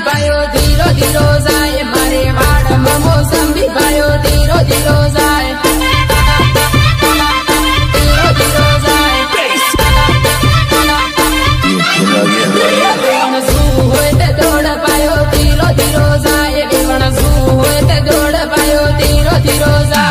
ભાઈઓ ધીરો ધીરો જાય મારે વાડમાં મોસંબી ભાઈઓ ધીરો ધીરો જાય ધીરો ધીરો જાય વેવણ શું હોય તે દોડ પાયો ધીરો ધીરો જાય વેવણ શું હોય તે દોડ પાયો ધીરો ધીરો જાય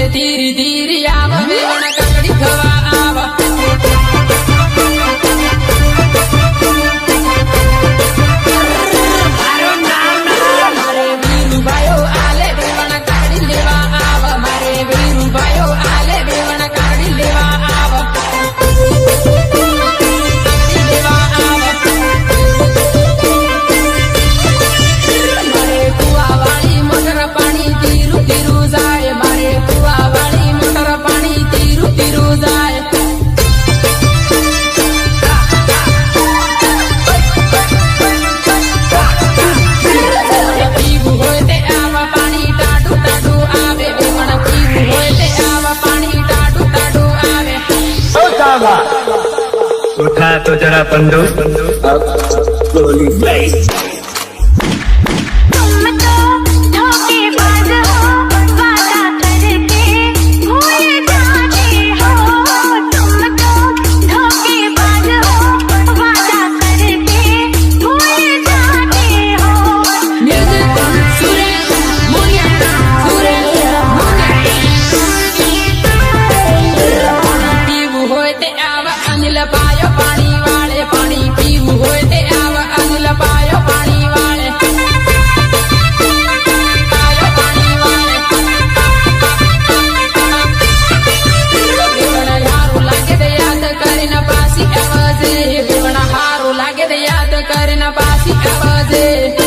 ધીરે ધીરે આવ વેવણ કાકડી ખવા આવ મારે વીરુ ભાઈઓ આલે વેવણ કાકડી લેવા આવ મારે વીરુ ભાઈઓ આલે વેવણ કાકડી લેવા આવ કાકડી લેવા આવ મારે કુવા વાળી મોટર પાણી ધીરું ધીરું જાય મારે કુવા વાળી મોટર પાણી ધીરું ધીરું જાય પીવું હોય તે આવા પાણી ટાઢું ટાઢું આવે વેવણ પીવું હોય તે આવા પાણી ટાઢું ટાઢું આવે उठा तो जरा बंदो પાયો પાણી વાળે પાણી પીવું હોય તે આવા અનિલ પાયો પાણી વાળે પાયો પાણી વાળે વેવણ હારું લાગે તે યાદ કરીને પાછી આવજે વેવણ હારું લાગે તે યાદ કરીને પાછી આવજે